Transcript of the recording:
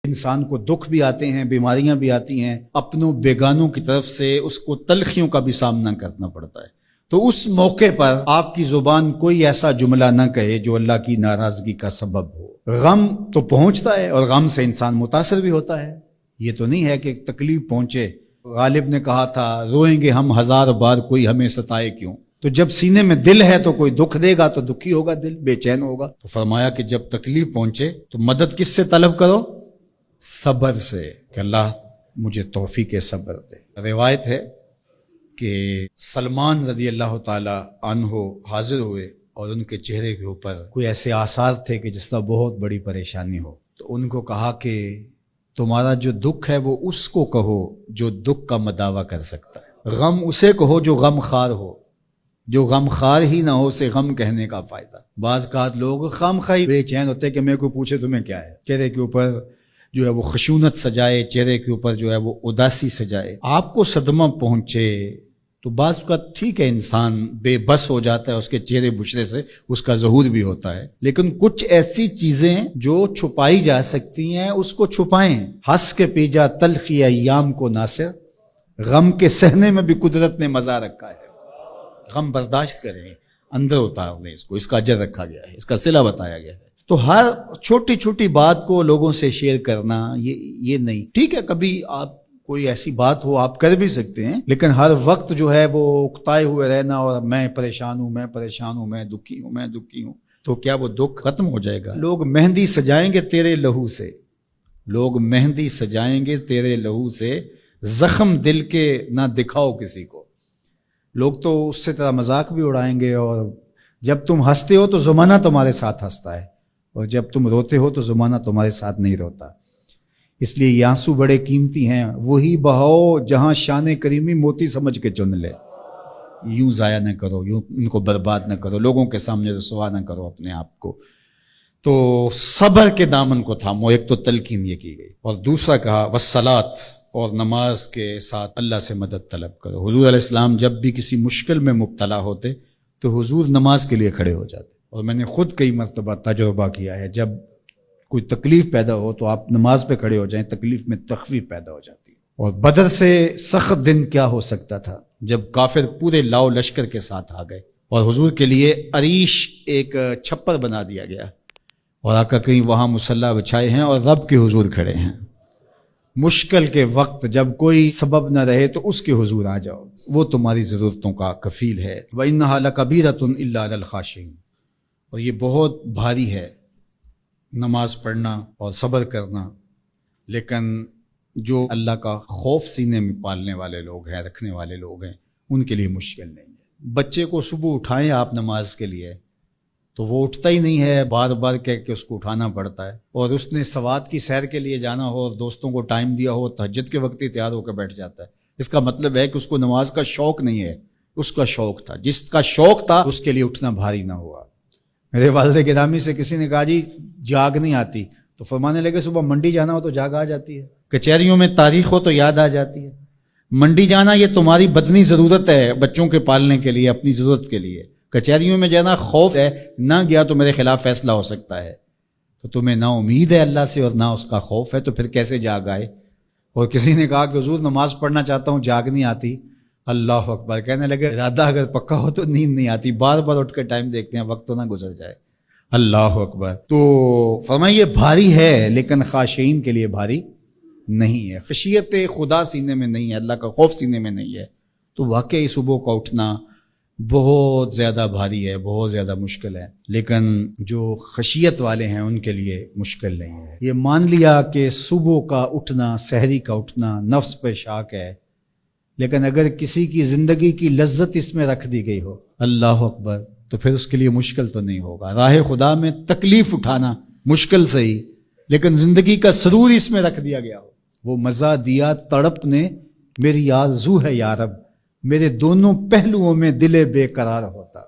انسان کو دکھ بھی آتے ہیں، بیماریاں بھی آتی ہیں، اپنوں بیگانوں کی طرف سے اس کو تلخیوں کا بھی سامنا کرنا پڑتا ہے۔ تو اس موقع پر آپ کی زبان کوئی ایسا جملہ نہ کہے جو اللہ کی ناراضگی کا سبب ہو۔ غم تو پہنچتا ہے اور غم سے انسان متاثر بھی ہوتا ہے، یہ تو نہیں ہے کہ تکلیف پہنچے۔ غالب نے کہا تھا روئیں گے ہم ہزار بار کوئی ہمیں ستائے کیوں۔ تو جب سینے میں دل ہے تو کوئی دکھ دے گا تو دکھی ہوگا، دل بے چین ہوگا۔ تو فرمایا کہ جب تکلیف پہنچے تو مدد کس سے طلب کرو؟ صبر سے، کہ اللہ مجھے توفیق صبر دے۔ روایت ہے کہ سلمان رضی اللہ تعالی عنہ حاضر ہوئے اور ان کے چہرے کے اوپر کوئی ایسے آثار تھے کہ جس طرح بہت بڑی پریشانی ہو۔ تو ان کو کہا کہ تمہارا جو دکھ ہے وہ اس کو کہو جو دکھ کا مداوع کر سکتا ہے، غم اسے کہو جو غم خار ہو، جو غم خار ہی نہ ہو اسے غم کہنے کا فائدہ۔ بعض اوقات لوگ خام خواہ بے چین ہوتے کہ میں کو پوچھے تمہیں کیا ہے، چہرے کے اوپر جو ہے وہ خشونت سجائے، چہرے کے اوپر جو ہے وہ اداسی سجائے۔ آپ کو صدمہ پہنچے تو بعض اوقات ٹھیک ہے، انسان بے بس ہو جاتا ہے، اس کے چہرے بچھڑے سے اس کا ظہور بھی ہوتا ہے، لیکن کچھ ایسی چیزیں جو چھپائی جا سکتی ہیں اس کو چھپائیں۔ ہنس کے پیجا تلخی ایام کو ناصر، غم کے سہنے میں بھی قدرت نے مزہ رکھا ہے۔ غم برداشت کریں، اندر اتار لیں، اس کو، اس کا اجر رکھا گیا ہے، اس کا صلہ بتایا گیا ہے۔ تو ہر چھوٹی چھوٹی بات کو لوگوں سے شیئر کرنا یہ نہیں، ٹھیک ہے کبھی آپ کوئی ایسی بات ہو آپ کر بھی سکتے ہیں، لیکن ہر وقت جو ہے وہ اکتائے ہوئے رہنا اور میں پریشان ہوں، میں پریشان ہوں، میں دکھی ہوں، میں دکھی ہوں، تو کیا وہ دکھ ختم ہو جائے گا؟ لوگ مہندی سجائیں گے تیرے لہو سے، لوگ مہندی سجائیں گے تیرے لہو سے، زخم دل کے نہ دکھاؤ کسی کو۔ لوگ تو اس سے طرح مذاق بھی اڑائیں گے، اور جب تم ہنستے ہو تو زمانہ تمہارے ساتھ ہنستا ہے، اور جب تم روتے ہو تو زمانہ تمہارے ساتھ نہیں روتا۔ اس لیے یہ آنسو بڑے قیمتی ہیں، وہی بہاؤ جہاں شان کریمی موتی سمجھ کے چن لے۔ یوں ضائع نہ کرو، یوں ان کو برباد نہ کرو، لوگوں کے سامنے رسوا نہ کرو اپنے آپ کو۔ تو صبر کے دامن کو تھامو، ایک تو تلقین یہ کی گئی، اور دوسرا کہا والصلاۃ، اور نماز کے ساتھ اللہ سے مدد طلب کرو۔ حضور علیہ السلام جب بھی کسی مشکل میں مبتلا ہوتے تو حضور نماز کے لیے کھڑے ہو جاتے، اور میں نے خود کئی مرتبہ تجربہ کیا ہے، جب کوئی تکلیف پیدا ہو تو آپ نماز پہ کھڑے ہو جائیں، تکلیف میں تخفیف پیدا ہو جاتی ہے۔ اور بدر سے سخت دن کیا ہو سکتا تھا جب کافر پورے لاؤ لشکر کے ساتھ آ گئے، اور حضور کے لیے عریش ایک چھپر بنا دیا گیا، اور آقا کہیں وہاں مصلی بچھائے ہیں اور رب کے حضور کھڑے ہیں۔ مشکل کے وقت جب کوئی سبب نہ رہے تو اس کے حضور آ جاؤ، وہ تمہاری ضرورتوں کا کفیل ہے۔ وَإِنَّهَا لَكَبِيرَةٌ إِلَّا عَلَى الْخَاشِعِينَ، اور یہ بہت بھاری ہے نماز پڑھنا اور صبر کرنا، لیکن جو اللہ کا خوف سینے میں پالنے والے لوگ ہیں، رکھنے والے لوگ ہیں، ان کے لیے مشکل نہیں ہے۔ بچے کو صبح اٹھائیں آپ نماز کے لیے تو وہ اٹھتا ہی نہیں ہے، بار بار کہہ کے اس کو اٹھانا پڑتا ہے، اور اس نے سوات کی سیر کے لیے جانا ہو اور دوستوں کو ٹائم دیا ہو، تہجد کے وقت ہی تیار ہو کے بیٹھ جاتا ہے۔ اس کا مطلب ہے کہ اس کو نماز کا شوق نہیں ہے، اس کا شوق تھا، جس کا شوق تھا اس کے لیے اٹھنا بھاری نہ ہوا۔ میرے والد گرامی سے کسی نے کہا جی جاگ نہیں آتی، تو فرمانے لگے صبح منڈی جانا ہو تو جاگ آ جاتی ہے، کچہریوں میں تاریخ ہو تو یاد آ جاتی ہے۔ منڈی جانا یہ تمہاری بدنی ضرورت ہے بچوں کے پالنے کے لیے، اپنی ضرورت کے لیے۔ کچہریوں میں جانا خوف ہے، نہ گیا تو میرے خلاف فیصلہ ہو سکتا ہے، تو تمہیں نہ امید ہے اللہ سے اور نہ اس کا خوف ہے، تو پھر کیسے جاگ آئے؟ اور کسی نے کہا کہ حضور نماز پڑھنا چاہتا ہوں، جاگ نہیں آتی۔ اللہ اکبر، کہنے لگے ارادہ اگر پکا ہو تو نیند نہیں آتی، بار بار اٹھ کے ٹائم دیکھتے ہیں وقت تو نہ گزر جائے۔ اللہ اکبر۔ تو فرمایا یہ بھاری ہے لیکن خاشعین کے لیے بھاری نہیں ہے، خشیت خدا سینے میں نہیں ہے، اللہ کا خوف سینے میں نہیں ہے، تو واقعی صبح کا اٹھنا بہت زیادہ بھاری ہے، بہت زیادہ مشکل ہے، لیکن جو خشیت والے ہیں ان کے لیے مشکل نہیں ہے۔ یہ مان لیا کہ صبح کا اٹھنا، سحری کا اٹھنا نفس پہ شاک ہے، لیکن اگر کسی کی زندگی کی لذت اس میں رکھ دی گئی ہو، اللہ اکبر، تو پھر اس کے لیے مشکل تو نہیں ہوگا۔ راہ خدا میں تکلیف اٹھانا مشکل صحیح، لیکن زندگی کا سرور اس میں رکھ دیا گیا ہو۔ وہ مزہ دیا تڑپ نے میری آرزو ہے یا رب، میرے دونوں پہلوؤں میں دل بے قرار ہوتا۔